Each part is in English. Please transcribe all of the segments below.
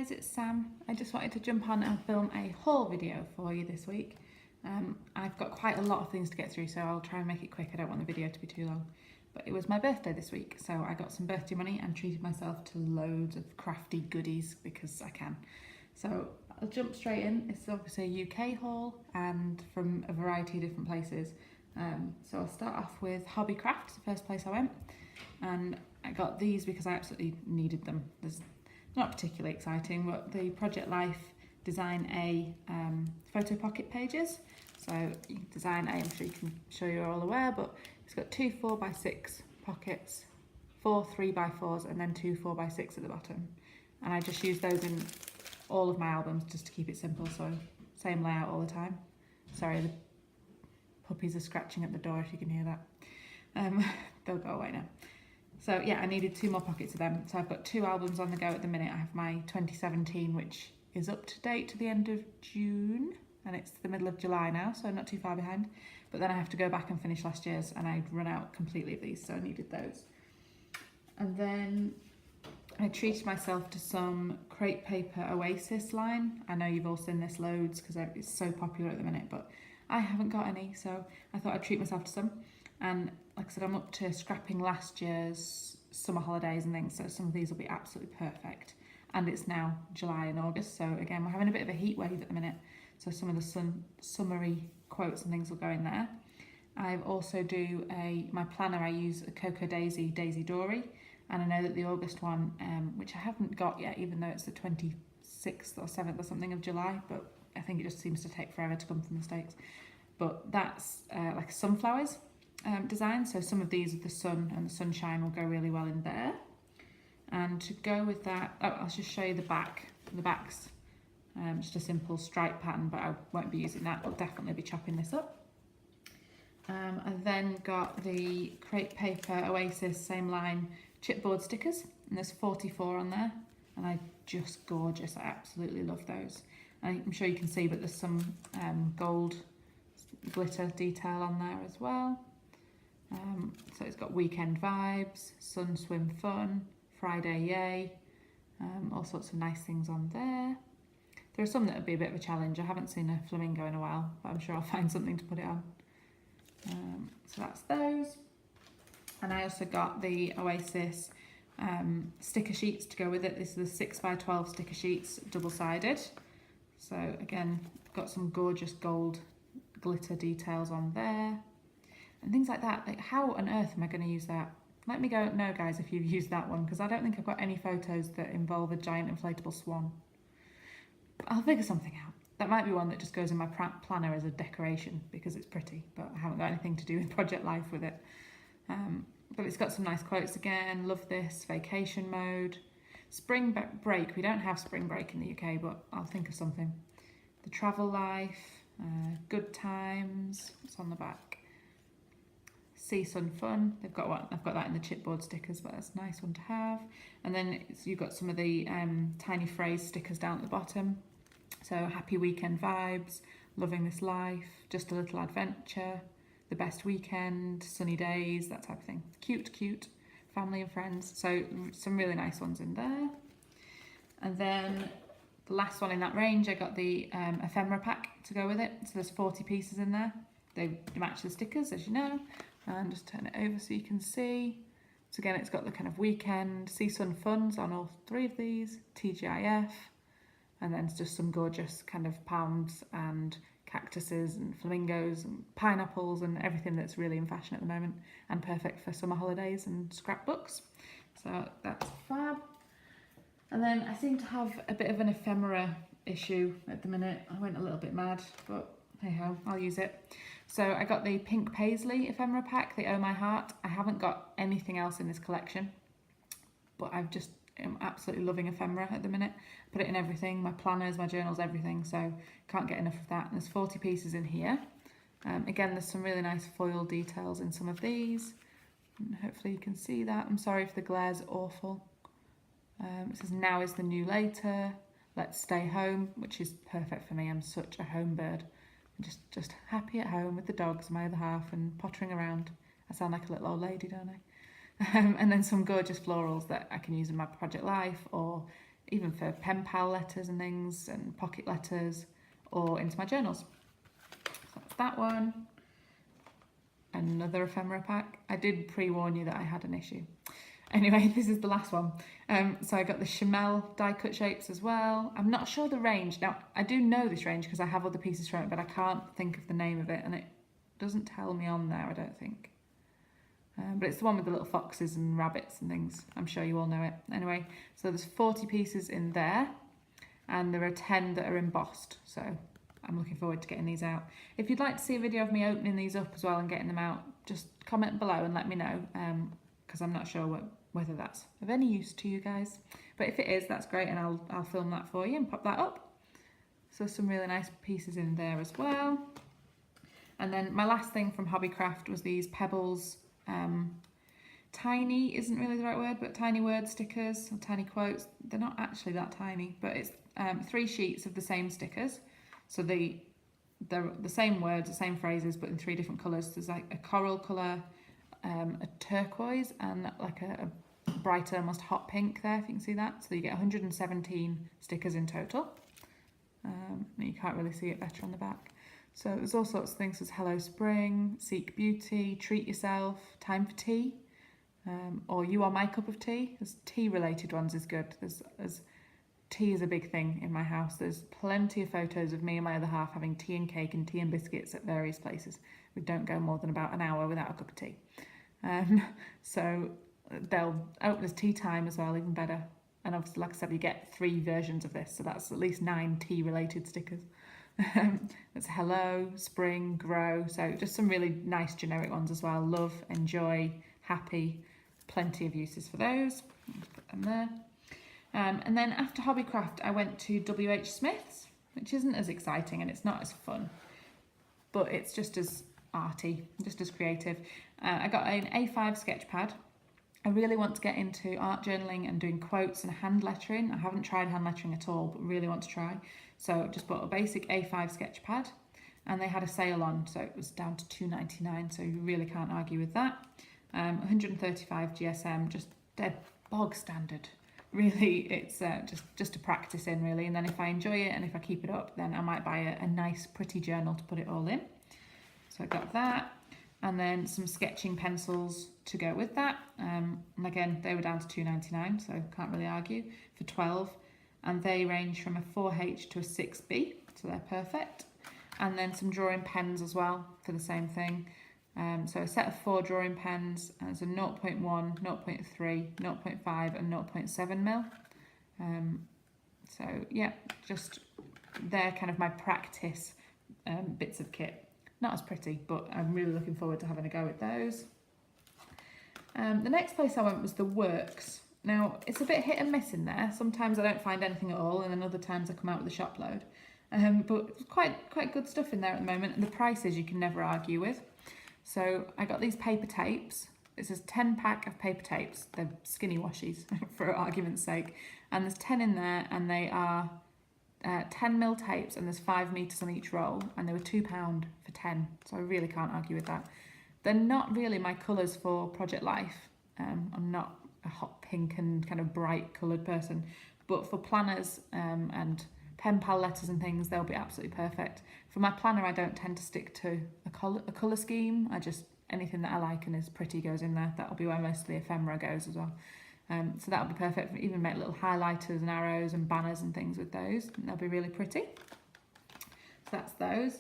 guys, it's Sam. I just wanted to jump on and film a haul video for you this week. I've got quite a lot of things to get through, so I'll try and make it quick. I don't want the video to be too long. But it was my birthday this week, so I got some birthday money and treated myself to loads of crafty goodies because I can. So I'll jump straight in. It's obviously a UK haul and from a variety of different places. So I'll start off with Hobbycraft, the first place I went. And I got these because I absolutely needed them. There's not particularly exciting, but the Project Life Design A photo pocket pages. So Design A, I'm sure you're all aware, but it's got 2 4x6 pockets, 4 3x4s, and then 2 4x6 at the bottom. And I just use those in all of my albums just to keep it simple, so same layout all the time. Sorry, the puppies are scratching at the door if you can hear that. They'll go away now. So yeah, I needed 2 more pockets of them. So I've got 2 albums on the go at the minute. I have my 2017, which is up to date to the end of June, and it's the middle of July now, so not too far behind. But then I have to go back and finish last year's, and I'd run out completely of these, so I needed those. And then I treated myself to some crepe paper Oasis line. I know you've all seen this loads because it's so popular at the minute, but I haven't got any, so I thought I'd treat myself to some. And like I said, I'm up to scrapping last year's summer holidays and things, so some of these will be absolutely perfect. And it's now July and August, so again, we're having a bit of a heat wave at the minute, so some of the summery quotes and things will go in there. I also do my planner, I use a Cocoa Daisy Dory, and I know that the August one, which I haven't got yet, even though it's the 26th or 7th or something of July, but I think it just seems to take forever to come from the States. But that's like sunflowers design, so some of these with the sun and the sunshine will go really well in there. And to go with that, I'll just show you the back. The back's just a simple stripe pattern, but I won't be using that. I'll definitely be chopping this up. I then got the crepe paper Oasis same line chipboard stickers, and there's 44 on there, and they're just gorgeous. I absolutely love those. I'm sure you can see, but there's some gold glitter detail on there as well. So it's got weekend vibes, sun, swim, fun, Friday, yay, all sorts of nice things on there. There are some that would be a bit of a challenge. I haven't seen a flamingo in a while, but I'm sure I'll find something to put it on. So that's those. And I also got the Oasis sticker sheets to go with it. This is the 6x12 sticker sheets, double-sided. So again, got some gorgeous gold glitter details on there. And things like that. Like, how on earth am I going to use that? Let me know, guys, if you've used that one, because I don't think I've got any photos that involve a giant inflatable swan. But I'll figure something out. That might be one that just goes in my planner as a decoration because it's pretty, but I haven't got anything to do with Project Life with it. But it's got some nice quotes again. Love this. Vacation mode. Spring break. We don't have spring break in the UK, but I'll think of something. The travel life. Good times. What's on the back? Sea, sun, fun. I've got that in the chipboard stickers, but that's a nice one to have. And then you've got some of the tiny phrase stickers down at the bottom. So happy weekend vibes, loving this life, just a little adventure, the best weekend, sunny days, that type of thing. Cute, family and friends. So some really nice ones in there. And then the last one in that range, I got the ephemera pack to go with it. So there's 40 pieces in there. They match the stickers, as you know. And just turn it over so you can see. So again, it's got the kind of weekend, sea, sun, funs on all 3 of these, TGIF, and then it's just some gorgeous kind of palms and cactuses and flamingos and pineapples and everything that's really in fashion at the moment and perfect for summer holidays and scrapbooks. So that's fab. And then I seem to have a bit of an ephemera issue at the minute. I went a little bit mad, but hey ho, I'll use it. So I got the pink paisley ephemera pack, the Oh My Heart. I haven't got anything else in this collection, but I'm absolutely loving ephemera at the minute. Put it in everything, my planners, my journals, everything, so can't get enough of that. And there's 40 pieces in here. Again, there's some really nice foil details in some of these. And hopefully you can see that. I'm sorry if the glare's awful. It says now is the new later, let's stay home, which is perfect for me. I'm such a home bird. I'm just happy at home with the dogs, my other half, and pottering around. I sound like a little old lady, don't I? And then some gorgeous florals that I can use in my Project Life or even for pen pal letters and things and pocket letters, or into my journals. So that's that one. Another ephemera pack. I did pre-warn you that I had an issue. Anyway, this is the last one. So I got the Chamel die cut shapes as well. I'm not sure the range. Now, I do know this range because I have other pieces from it, but I can't think of the name of it, and it doesn't tell me on there, I don't think. But it's the one with the little foxes and rabbits and things. I'm sure you all know it. Anyway, so there's 40 pieces in there, and there are 10 that are embossed. So I'm looking forward to getting these out. If you'd like to see a video of me opening these up as well and getting them out, just comment below and let me know, because I'm not sure whether that's of any use to you guys. But if it is, that's great, and I'll film that for you and pop that up. So some really nice pieces in there as well. And then my last thing from Hobbycraft was these Pebbles, tiny isn't really the right word, but tiny word stickers or tiny quotes. They're not actually that tiny, but it's 3 sheets of the same stickers. So they're the same words, the same phrases, but in 3 different colours. There's like a coral colour, a turquoise, and like a brighter, almost hot pink there, if you can see that. So you get 117 stickers in total. You can't really see it better on the back. So there's all sorts of things. There's Hello Spring, Seek Beauty, Treat Yourself, Time for Tea, or You Are My Cup of Tea. There's tea related ones is good. There's tea is a big thing in my house. There's plenty of photos of me and my other half having tea and cake and tea and biscuits at various places. We don't go more than about an hour without a cup of tea. So there's tea time as well, even better. And obviously, like I said, you get 3 versions of this, so that's at least 9 tea related stickers. It's Hello, Spring, Grow, so just some really nice generic ones as well. Love, Enjoy, Happy, plenty of uses for those. I'll put them there. And then after Hobbycraft, I went to WHSmith's, which isn't as exciting and it's not as fun, but it's just as arty, just as creative. I got an A5 sketch pad. I really want to get into art journaling and doing quotes and hand lettering. I haven't tried hand lettering at all, but really want to try. So I just bought a basic A5 sketch pad, and they had a sale on, so it was down to $2.99, so you really can't argue with that. 135 GSM, just dead bog standard. Really, it's just to practice in, really. And then if I enjoy it and if I keep it up, then I might buy a nice, pretty journal to put it all in. So I got that. And then some sketching pencils to go with that. And again, they were down to $2.99, so can't really argue, for 12. And they range from a 4H to a 6B, so they're perfect. And then some drawing pens as well for the same thing. So a set of 4 drawing pens, and it's a 0.1, 0.3, 0.5 and 0.7 mil. So yeah, just they're kind of my practice bits of kit. Not as pretty, but I'm really looking forward to having a go at those. The next place I went was the Works. Now, it's a bit hit and miss in there. Sometimes I don't find anything at all, and then other times I come out with a shop load. But quite good stuff in there at the moment, and the prices you can never argue with. So I got these paper tapes. This is 10 pack of paper tapes. They're skinny washies, for argument's sake. And there's 10 in there, and they are 10 mil tapes, and there's 5 meters on each roll, and they were £2 for 10, so I really can't argue with that. They're not really my colours for Project Life. I'm not a hot pink and kind of bright coloured person, but for planners and pen pal letters and things, they'll be absolutely perfect. For my planner, I don't tend to stick to a colour scheme. Anything that I like and is pretty goes in there. That'll be where most of the ephemera goes as well. So that'll be perfect. Even make little highlighters and arrows and banners and things with those. They'll be really pretty. So that's those.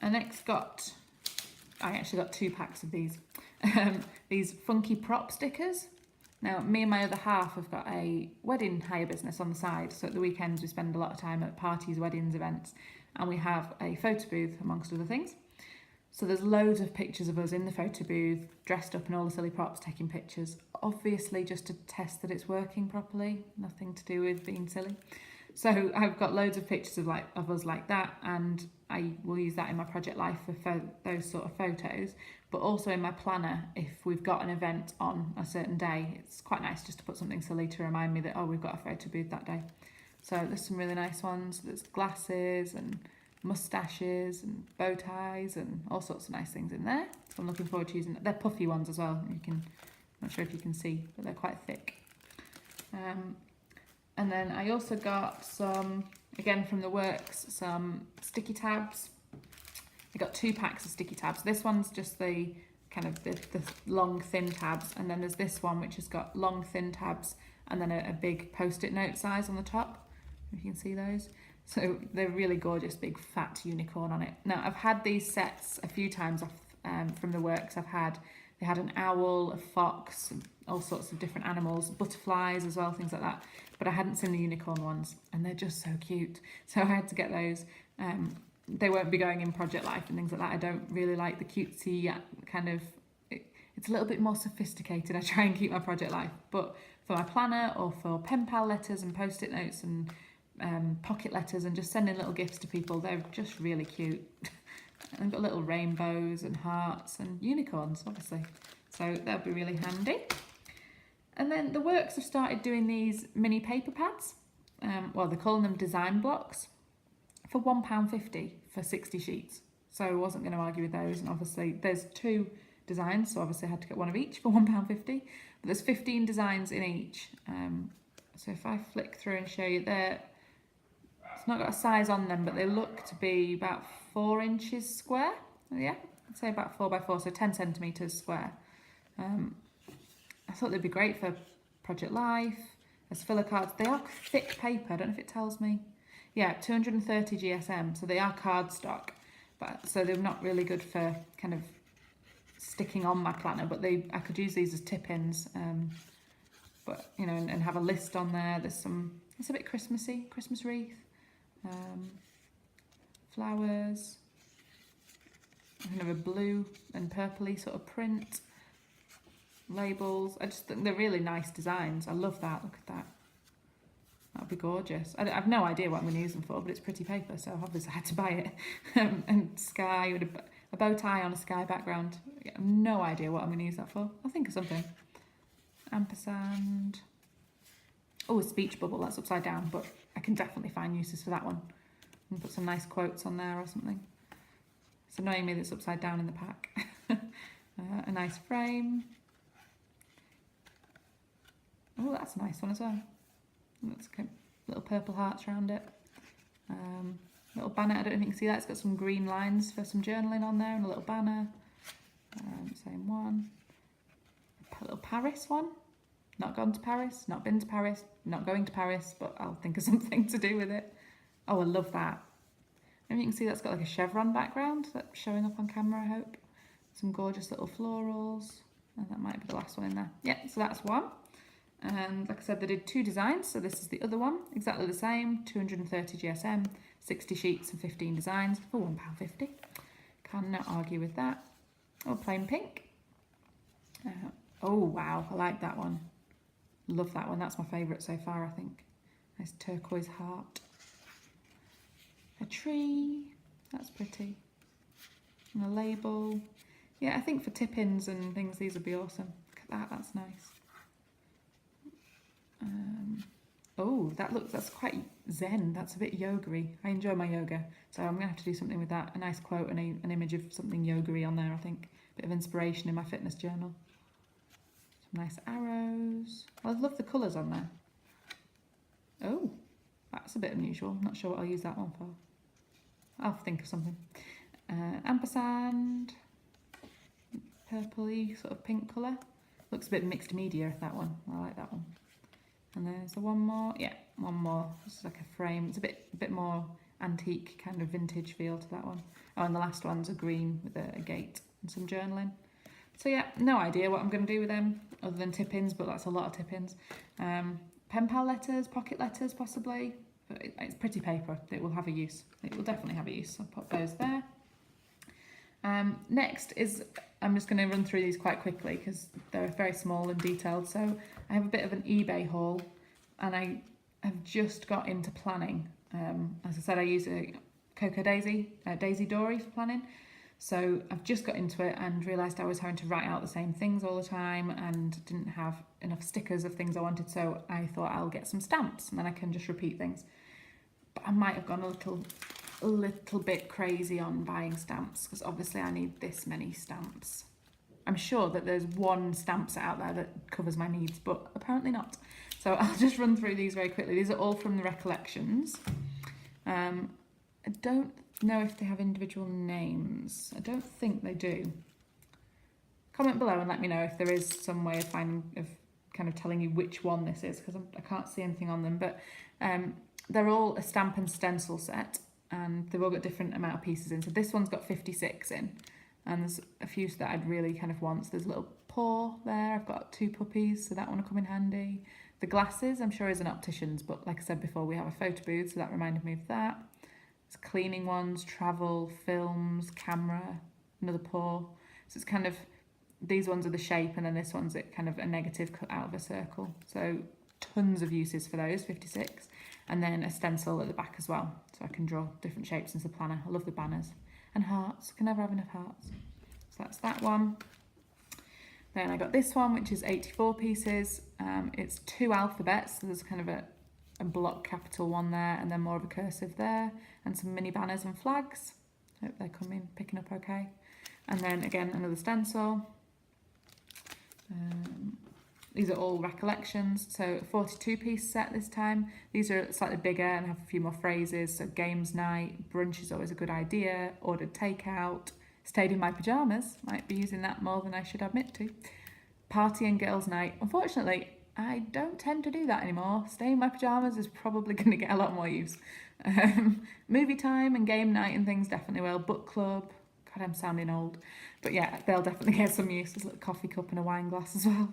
I next I actually got 2 packs of these. These funky prop stickers. Now, me and my other half have got a wedding hire business on the side. So at the weekends we spend a lot of time at parties, weddings, events, and we have a photo booth amongst other things. So there's loads of pictures of us in the photo booth, dressed up in all the silly props, taking pictures. Obviously just to test that it's working properly, nothing to do with being silly. So I've got loads of pictures of us like that, and I will use that in my Project Life for those sort of photos, but also in my planner if we've got an event on a certain day. It's quite nice just to put something silly to remind me that, oh, we've got a photo booth that day. So there's some really nice ones. There's glasses and mustaches and bow ties and all sorts of nice things in there. So I'm looking forward to using it. They're puffy ones as well. I'm not sure if you can see, but they're quite thick. And then I also got some, again from the works, some sticky tabs. I got 2 packs of sticky tabs. This one's just the kind of the long thin tabs, and then there's this one which has got long thin tabs and then a big post-it note size on the top, if you can see those. So they're really gorgeous, big fat unicorn on it. Now I've had these sets a few times off from the works. They had an owl, a fox, all sorts of different animals, butterflies as well, things like that. But I hadn't seen the unicorn ones, and they're just so cute. So I had to get those. They won't be going in Project Life and things like that. I don't really like the cutesy kind of, it's a little bit more sophisticated. I try and keep my Project Life, but for my planner or for pen pal letters and post-it notes and pocket letters and just sending little gifts to people, they're just really cute. And they've got little rainbows and hearts and unicorns, obviously. So that'll be really handy. And then the works have started doing these mini paper pads. Well, they're calling them design blocks for £1.50 for 60 sheets. So I wasn't going to argue with those. And obviously there's 2 designs, so obviously I had to get one of each for £1.50. But there's 15 designs in each. So if I flick through and show you there, it's not got a size on them, but they look to be about 4 inches square. Yeah, I'd say about 4 by 4, so 10 centimetres square. I thought they'd be great for Project Life, as filler cards. They are thick paper, I don't know if it tells me. Yeah, 230 GSM, so they are cardstock. But so they're not really good for kind of sticking on my planner, but I could use these as tip-ins. But, you know, and have a list on there. There's some, it's a bit Christmassy, Christmas wreath. Flowers, kind of a blue and purpley sort of print, labels. I just think they're really nice designs. I love that. Look at that. That would be gorgeous. I have no idea what I'm going to use them for, but it's pretty paper, so obviously I had to buy it. And sky with a bow tie on a sky background. I have no idea what I'm going to use that for. I'll think of something. Ampersand. Oh, a speech bubble. That's upside down, but I can definitely find uses for that one. And put some nice quotes on there or something. It's annoying me that it's upside down in the pack. A nice frame. Oh, that's a nice one as well. That's kind of little purple hearts around it. Little banner, I don't know if you can see that. It's got some green lines for some journaling on there and a little banner. Same one. A little Paris one. Not gone to Paris, not been to Paris, not going to Paris, but I'll think of something to do with it. Oh, I love that. And you can see that's got like a chevron background that's showing up on camera, I hope. Some gorgeous little florals. And that might be the last one in there. Yeah, so that's one. And like I said, they did 2 designs. So this is the other one, exactly the same, 230 GSM, 60 sheets and 15 designs for £1.50. Cannot argue with that. Oh, plain pink. Oh, wow, I like that one. Love that one. That's my favourite so far, I think. Nice turquoise heart. A tree. That's pretty. And a label. Yeah, I think for tip-ins and things, these would be awesome. Look at that. That's nice. Oh, that's quite zen. That's a bit yoga-y. I enjoy my yoga, so I'm going to have to do something with that. A nice quote and an image of something yoga-y on there, I think. Bit of inspiration in my fitness journal. Some nice arrows. I love the colours on there. Oh, that's a bit unusual. Not sure what I'll use that one for. I'll think of something. Ampersand. Purpley, sort of pink colour. Looks a bit mixed media, that one. I like that one. And there's the one more. Yeah, one more. This is like a frame. It's a bit more antique, kind of vintage feel to that one. Oh, and the last one's a green with a gate and some journaling. So yeah, no idea what I'm going to do with them other than tip-ins, but that's a lot of tip-ins. Pen pal letters, pocket letters possibly. But it's pretty paper. It will have a use. It will definitely have a use. So I'll pop those there. Next is, I'm just going to run through these quite quickly because they're very small and detailed. So I have a bit of an eBay haul, and I have just got into planning. As I said, I use a Cocoa Daisy, Daisy Dory for planning. So I've just got into it and realised I was having to write out the same things all the time and didn't have enough stickers of things I wanted. So I thought I'll get some stamps and then I can just repeat things. But I might have gone a little bit crazy on buying stamps because obviously I need this many stamps. I'm sure that there's one stamp set out there that covers my needs, but apparently not. So I'll just run through these very quickly. These are all from the recollections. I don't know if they have individual names. I don't think they do. Comment below and let me know if there is some way of kind of telling you which one this is, because I can't see anything on them. But they're all a stamp and stencil set, and they've all got different amount of pieces in. So this one's got 56 in, and there's a few that I'd really kind of want. So there's a little paw there. I've got 2 puppies, so that one will come in handy. The glasses, I'm sure, is an optician's, but like I said before, we have a photo booth, so that reminded me of that. It's cleaning ones, travel, films, camera, another paw. So it's kind of, these ones are the shape, and then this one's kind of a negative cut out of a circle. So tons of uses for those, 56. And then a stencil at the back as well, so I can draw different shapes into the planner. I love the banners. And hearts, can never have enough hearts. So that's that one. Then I got this one, which is 84 pieces. It's 2 alphabets, so there's kind of a block capital one there, and then more of a cursive there, and some mini banners and flags. Hope they're coming, picking up okay. And then again, another stencil. These are all recollections, so a 42 piece set this time. These are slightly bigger and have a few more phrases. So games night, brunch is always a good idea, ordered takeout, stayed in my pyjamas, might be using that more than I should admit to. Party and girls night. Unfortunately, I don't tend to do that anymore. Staying in my pyjamas is probably going to get a lot more use. Movie time and game night and things definitely will. Book club. God, I'm sounding old. But yeah, they'll definitely get some use. There's a little coffee cup and a wine glass as well.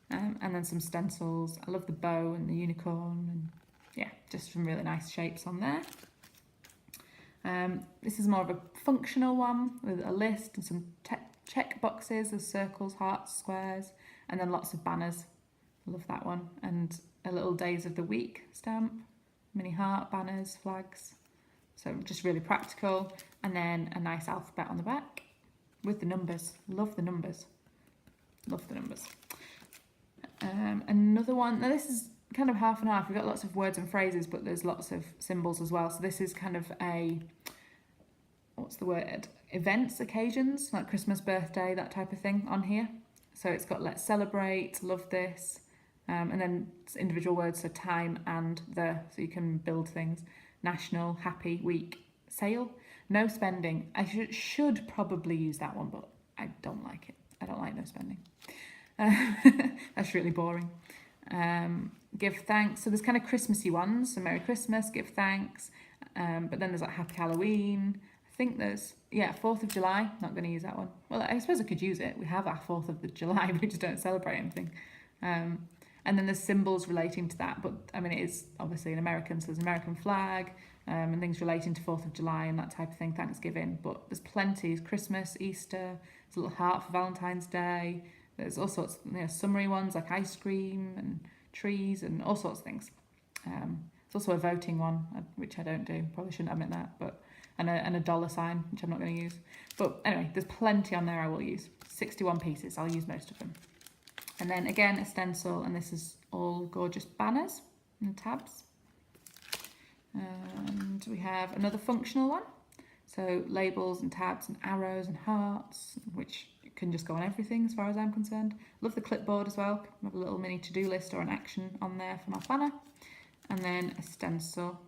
And then some stencils. I love the bow and the unicorn. And yeah, just some really nice shapes on there. This is more of a functional one with a list and some check boxes of circles, hearts, squares, and then lots of banners. I love that one. And a little days of the week stamp, mini heart, banners, flags. So just really practical. And then a nice alphabet on the back with the numbers. Love the numbers. Love the numbers. Another one. Now this is kind of half and half. We've got lots of words and phrases, but there's lots of symbols as well. So this is kind of a, what's the word? Events, occasions, like Christmas, birthday, that type of thing on here. So it's got let's celebrate, love this, and then individual words, so time and the, so you can build things. National, happy, week, sale, no spending. I should probably use that one, but I don't like it. I don't like no spending. That's really boring. Give thanks. So there's kind of Christmassy ones. So Merry Christmas, give thanks. But then there's like Happy Halloween. I think there's, yeah, 4th of July. Not going to use that one. Well, I suppose I could use it. We have our 4th of July. We just don't celebrate anything. And then there's symbols relating to that. But I mean, it is obviously an American. So there's an American flag and things relating to 4th of July and that type of thing. Thanksgiving. But there's plenty. There's Christmas, Easter. There's a little heart for Valentine's Day. There's all sorts of summary ones like ice cream and trees and all sorts of things. It's also a voting one, which I don't do. Probably shouldn't admit that, but and a dollar sign, which I'm not going to use. But anyway, there's plenty on there I will use. 61 pieces. I'll use most of them. And then again, a stencil, and this is all gorgeous banners and tabs. And we have another functional one. So labels and tabs and arrows and hearts, which can just go on everything as far as I'm concerned. Love the clipboard as well. I have a little mini to-do list or an action on there for my planner. And then a stencil.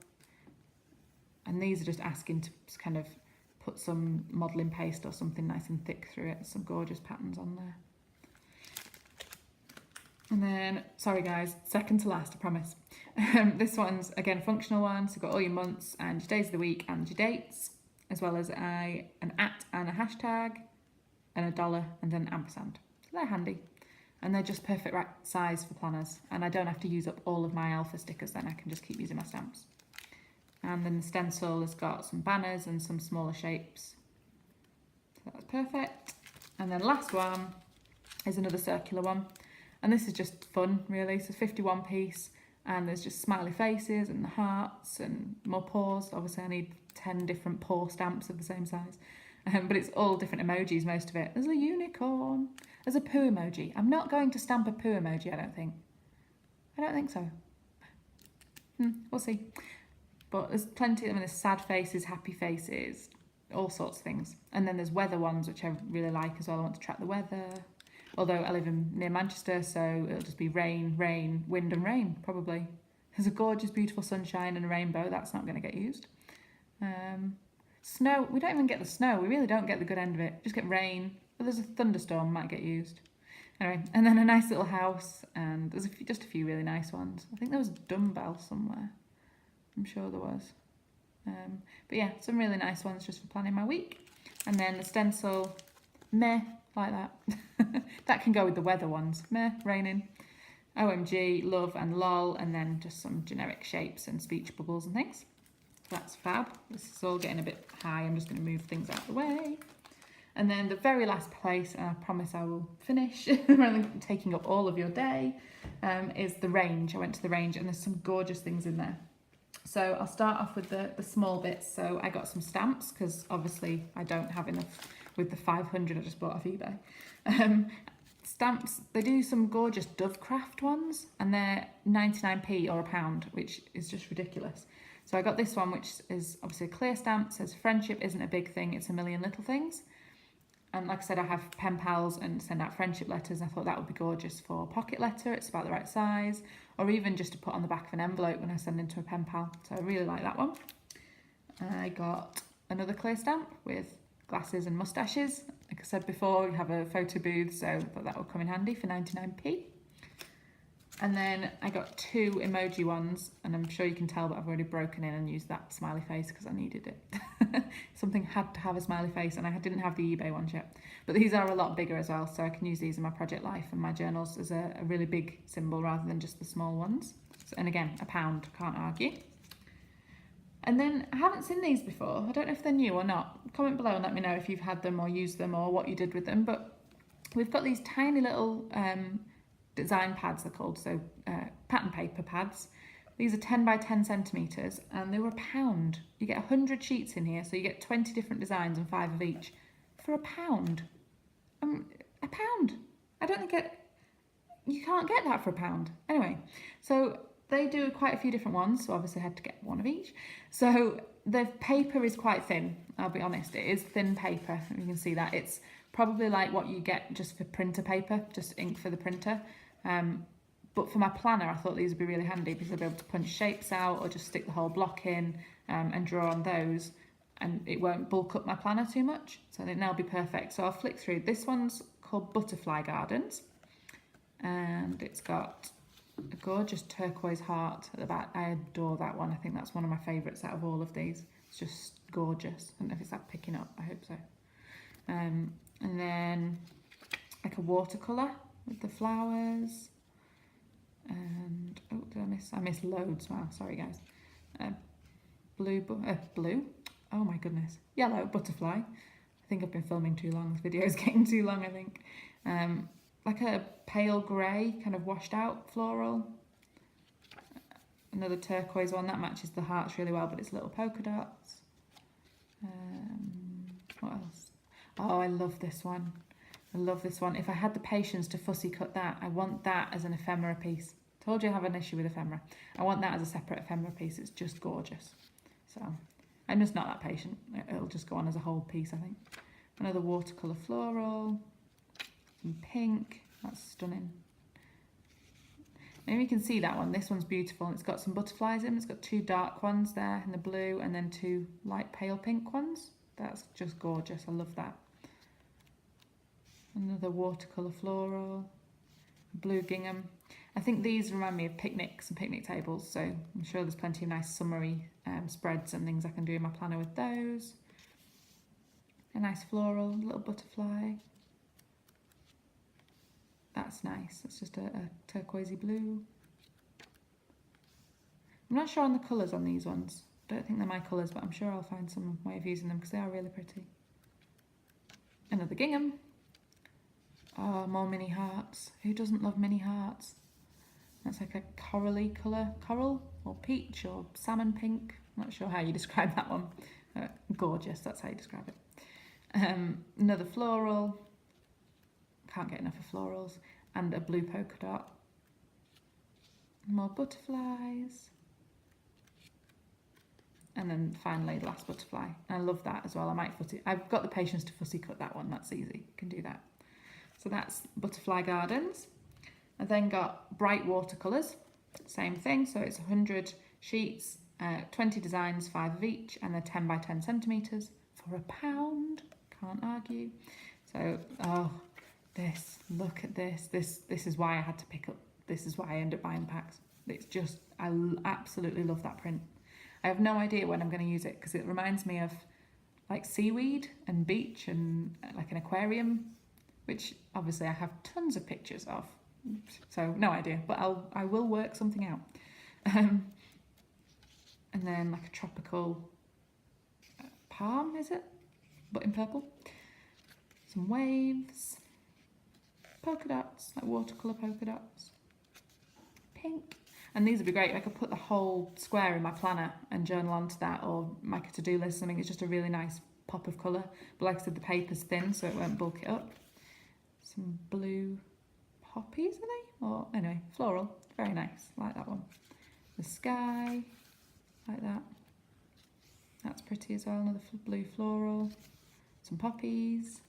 And these are just asking to kind of put some modelling paste or something nice and thick through it. Some gorgeous patterns on there. And then, sorry guys, second to last, I promise. This one's, again, functional one. So you've got all your months and your days of the week and your dates, as well as an at and a hashtag, and a dollar, and then an ampersand. So they're handy. And they're just perfect right size for planners. And I don't have to use up all of my alpha stickers then. I can just keep using my stamps. And then the stencil has got some banners and some smaller shapes. So that's perfect. And then last one is another circular one. And this is just fun, really. So 51 piece. And there's just smiley faces and the hearts and more paws. Obviously, I need 10 different paw stamps of the same size. But it's all different emojis, most of it. There's a unicorn. There's a poo emoji. I'm not going to stamp a poo emoji, I don't think. I don't think so. We'll see. But there's plenty of them. There's sad faces, happy faces, all sorts of things. And then there's weather ones, which I really like as well. I want to track the weather. although I live near Manchester, so it'll just be rain, rain, wind and rain, probably. There's a gorgeous, beautiful sunshine and a rainbow. That's not going to get used. Snow, we don't even get the snow. We really don't get the good end of it. Just get rain. But there's a thunderstorm, might get used. Anyway, and then a nice little house, and there's just a few really nice ones. I think there was a dumbbell somewhere. I'm sure there was. But yeah, some really nice ones just for planning my week. And then the stencil, meh, like that. That can go with the weather ones. Meh, raining. OMG, love and lol, and then just some generic shapes and speech bubbles and things. That's fab. This is all getting a bit high. I'm just going to move things out of the way. And then the very last place, and I promise I will finish rather than taking up all of your day, is the range. I went to the range and there's some gorgeous things in there. So I'll start off with the small bits. So I got some stamps because obviously I don't have enough with the 500 I just bought off eBay. Stamps, they do some gorgeous Dovecraft ones and they're 99p or £1, which is just ridiculous. So I got this one, which is obviously a clear stamp, says friendship isn't a big thing, it's a million little things. And like I said, I have pen pals and send out friendship letters. I thought that would be gorgeous for a pocket letter. It's about the right size, or even just to put on the back of an envelope when I send into a pen pal. So I really like that one. I got another clear stamp with glasses and moustaches. Like I said before, we have a photo booth, so I thought that would come in handy for 99p. And then I got two emoji ones, and I'm sure you can tell, but I've already broken in and used that smiley face because I needed it. Something had to have a smiley face, and I didn't have the eBay ones yet. But these are a lot bigger as well, so I can use these in my project life and my journals as a really big symbol rather than just the small ones. So, and again, £1, can't argue. And then I haven't seen these before. I don't know if they're new or not. Comment below and let me know if you've had them or used them or what you did with them. But we've got these tiny little design pads, they're called, so pattern paper pads. These are 10 by 10 centimetres and they were £1. You get 100 sheets in here, so you get 20 different designs and 5 of each for £1. £1. I don't think you can't get that for £1. Anyway, so they do quite a few different ones, so obviously I had to get one of each. So the paper is quite thin, I'll be honest. It is thin paper, you can see that. It's probably like what you get just for printer paper, just ink for the printer. But for my planner, I thought these would be really handy because I'd be able to punch shapes out or just stick the whole block in and draw on those, and it won't bulk up my planner too much. So I think that'll be perfect. So I'll flick through. This one's called Butterfly Gardens, and it's got a gorgeous turquoise heart at the back. I adore that one. I think that's one of my favourites out of all of these. It's just gorgeous. I don't know if it's that picking up. I hope so. And then like a watercolour with the flowers. And oh, did I miss? I missed loads. Wow, sorry guys. Blue. Oh my goodness. Yellow butterfly. I think I've been filming too long. This video is getting too long, I think. Like a pale grey, kind of washed out floral. Another turquoise one, that matches the hearts really well, but it's little polka dots. What else? Oh, I love this one. I love this one. If I had the patience to fussy cut that, I want that as an ephemera piece. Told you I have an issue with ephemera. I want that as a separate ephemera piece. It's just gorgeous. So I'm just not that patient. It'll just go on as a whole piece, I think. Another watercolour floral. Some pink. That's stunning. Maybe you can see that one. This one's beautiful. It's got some butterflies in. It's got two dark ones there in the blue and then two light pale pink ones. That's just gorgeous. I love that. Another watercolour floral. Blue gingham. I think these remind me of picnics and picnic tables, so I'm sure there's plenty of nice summery spreads and things I can do in my planner with those. A nice floral, little butterfly. That's nice. It's just a turquoisey blue. I'm not sure on the colours on these ones. I don't think they're my colours, but I'm sure I'll find some way of using them because they are really pretty. Another gingham. Oh, more mini hearts. Who doesn't love mini hearts? That's like a corally colour. Coral or peach or salmon pink. I'm not sure how you describe that one. Gorgeous, that's how you describe it. Another floral. Can't get enough of florals. And a blue polka dot. More butterflies. And then finally, the last butterfly. I love that as well. I might fussy. I've got the patience to fussy cut that one. That's easy. You can do that. So that's Butterfly Gardens. I then got Bright Watercolours, same thing. So it's 100 sheets, 20 designs, 5 of each, and they're 10 by 10 centimetres for £1. Can't argue. So, oh, look at this. This is why I had to pick up, this is why I end up buying packs. It's just, I absolutely love that print. I have no idea when I'm going to use it because it reminds me of like seaweed and beach and like an aquarium, which obviously I have tons of pictures of. So no idea, but I will work something out. And then like a tropical palm, is it? But in purple. Some waves, polka dots, like watercolour polka dots, pink. And these would be great. I could put the whole square in my planner and journal onto that, or make a to-do list or something. It's just a really nice pop of colour. But like I said, the paper's thin, so it won't bulk it up. Some blue poppies, are they? Or anyway, floral. Very nice. Like that one. The sky, like that. That's pretty as well. Another blue floral. Some poppies.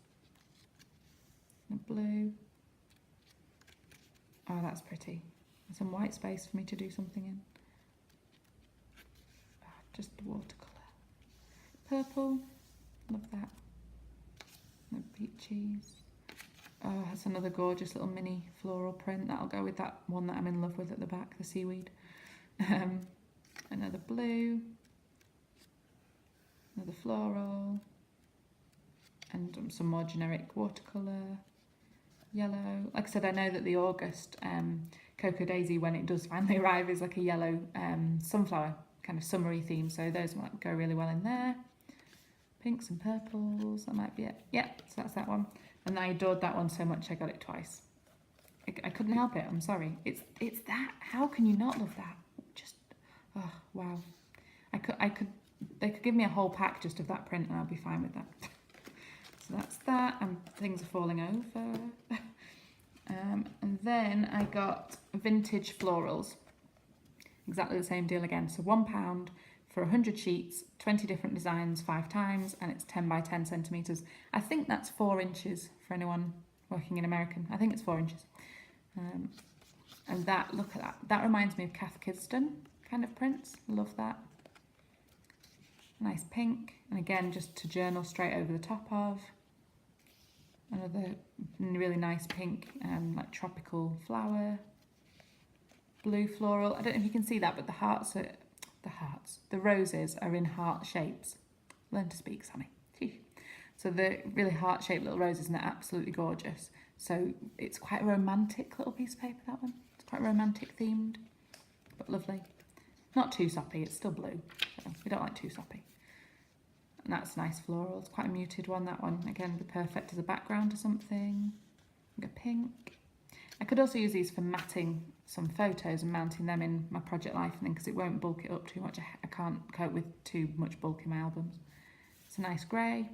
And a blue. Oh, that's pretty. Some white space for me to do something in. Oh, just the watercolour. Purple, love that. The peaches. Oh, that's another gorgeous little mini floral print. That'll go with that one that I'm in love with at the back, the seaweed. Another blue. Another floral. And some more generic watercolour. Yellow. Like I said, I know that the August Cocoa Daisy, when it does finally arrive, is like a yellow sunflower kind of summery theme, so those might go really well in there. Pinks and purples, that might be it. Yeah, so that's that one. And I adored that one so much I got it twice. I couldn't help it, I'm sorry. It's that. How can you not love that? Just, oh, wow. They could give me a whole pack just of that print and I'll be fine with that. So that's that, and things are falling over. And then I got vintage florals. Exactly the same deal again. So £1 for 100 sheets, 20 different designs, 5 times, and it's 10 by 10 centimetres. I think that's 4 inches for anyone working in American. I think it's 4 inches. And that, look at that. That reminds me of Cath Kidston kind of prints. Love that. Nice pink. And again, just to journal straight over the top of. Another really nice pink, like tropical flower. Blue floral. I don't know if you can see that, but the roses are in heart shapes. Learn to speak, Sammy. So the really heart-shaped little roses, and they're absolutely gorgeous. So it's quite a romantic little piece of paper, that one. It's quite romantic themed, but lovely. Not too soppy, it's still blue. So we don't like too soppy. And that's nice floral. It's quite a muted one, that one. Again, the perfect as a background or something. Like a pink. I could also use these for matting some photos and mounting them in my project life, and then because it won't bulk it up too much. I can't cope with too much bulk in my albums. It's a nice grey.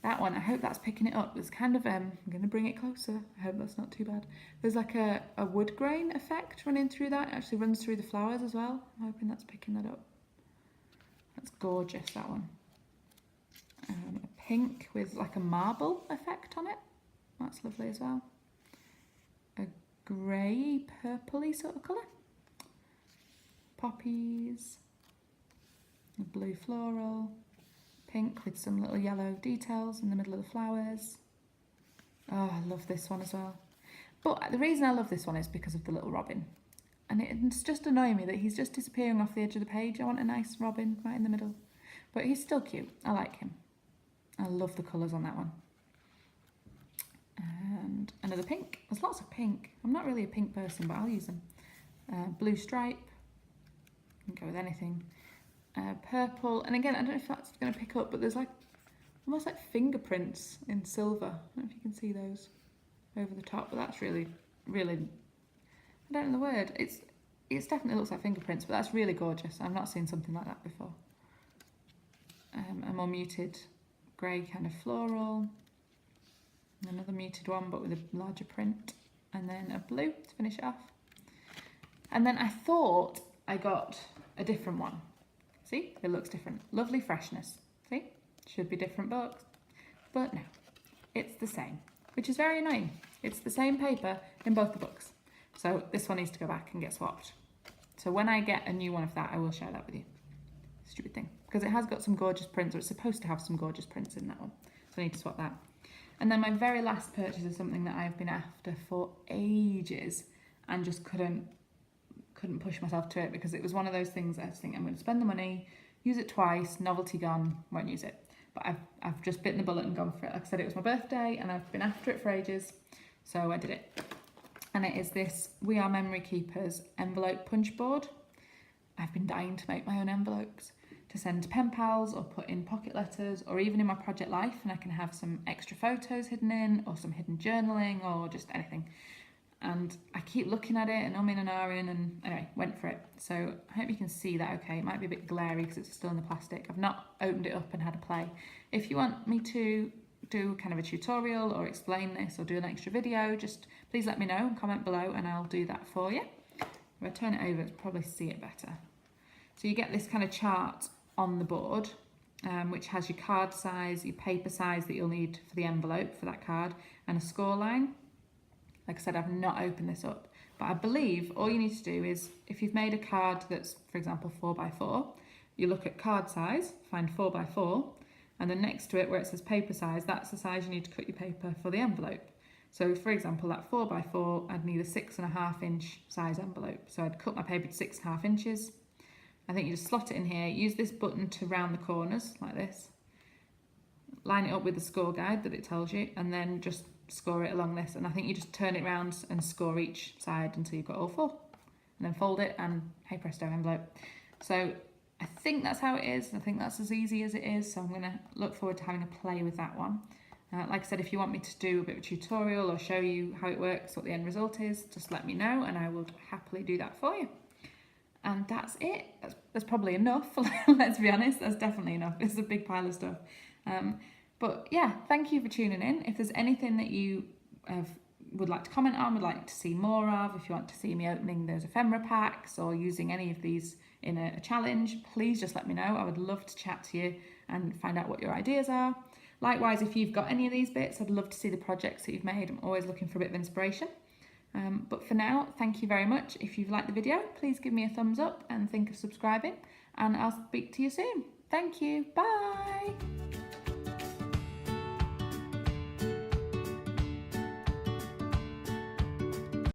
That one, I hope that's picking it up. It's kind of, I'm going to bring it closer. I hope that's not too bad. There's like a wood grain effect running through that. It actually runs through the flowers as well. I'm hoping that's picking that up. That's gorgeous, that one. A pink with like a marble effect on it. That's lovely as well. A grey, purpley sort of colour. Poppies. A blue floral. Pink with some little yellow details in the middle of the flowers. Oh, I love this one as well. But the reason I love this one is because of the little robin. And it's just annoying me that he's just disappearing off the edge of the page. I want a nice robin right in the middle. But he's still cute. I like him. I love the colours on that one. And another pink. There's lots of pink. I'm not really a pink person, but I'll use them. Blue stripe. You can go with anything. Purple, and again, I don't know if that's going to pick up, but there's like almost like fingerprints in silver. I don't know if you can see those over the top, but that's really, really, I don't know the word. It definitely looks like fingerprints, but that's really gorgeous. I've not seen something like that before. A more muted grey kind of floral. Another muted one, but with a larger print. And then a blue to finish it off. And then I thought I got a different one. See, it looks different. Lovely freshness. See, should be different books, but no, it's the same. which is very annoying. It's the same paper in both the books. So this one needs to go back and get swapped. So when I get a new one of that, I will share that with you. Stupid thing. Because it has got some gorgeous prints, or it's supposed to have some gorgeous prints in that one. So I need to swap that. And then my very last purchase is something that I've been after for ages and just couldn't push myself to it, because it was one of those things I just think I'm going to spend the money, use it twice, novelty gone, won't use it. But I've just bitten the bullet and gone for it. Like I said, it was my birthday and I've been after it for ages, so I did it. And it is this We Are Memory Keepers envelope punch board. I've been dying to make my own envelopes to send to pen pals or put in pocket letters or even in my project life, and I can have some extra photos hidden in or some hidden journaling or just anything. And I keep looking at it and umming and ahhing, and anyway, went for it. So I hope you can see that okay. It might be a bit glary because it's still in the plastic. I've not opened it up and had a play. If you want me to do kind of a tutorial or explain this or do an extra video, just please let me know and comment below and I'll do that for you. If I turn it over, you'll probably see it better. So you get this kind of chart on the board, which has your card size, your paper size that you'll need for the envelope for that card, and a score line. Like I said, I've not opened this up, but I believe all you need to do is, if you've made a card that's, for example, 4x4, you look at card size, find 4x4, and then next to it where it says paper size, that's the size you need to cut your paper for the envelope. So for example, that 4x4, I'd need a 6.5 inch size envelope. So I'd cut my paper to 6.5 inches. I think you just slot it in here, use this button to round the corners like this, line it up with the score guide that it tells you, and then just score it along this. And I think you just turn it round and score each side until you've got all 4, and then fold it and hey presto, envelope. So I think that's how it is. I think that's as easy as it is. So I'm going to look forward to having a play with that one. Like I said, if you want me to do a bit of a tutorial or show you how it works, what the end result is, just let me know and I will happily do that for you. And that's it. That's probably enough. Let's be honest, that's definitely enough. It's a big pile of stuff. But yeah, thank you for tuning in. If there's anything that you would like to comment on, would like to see more of, if you want to see me opening those ephemera packs or using any of these in a challenge, please just let me know. I would love to chat to you and find out what your ideas are. Likewise, if you've got any of these bits, I'd love to see the projects that you've made. I'm always looking for a bit of inspiration. But for now, thank you very much. If you've liked the video, please give me a thumbs up and think of subscribing, and I'll speak to you soon. Thank you. Bye.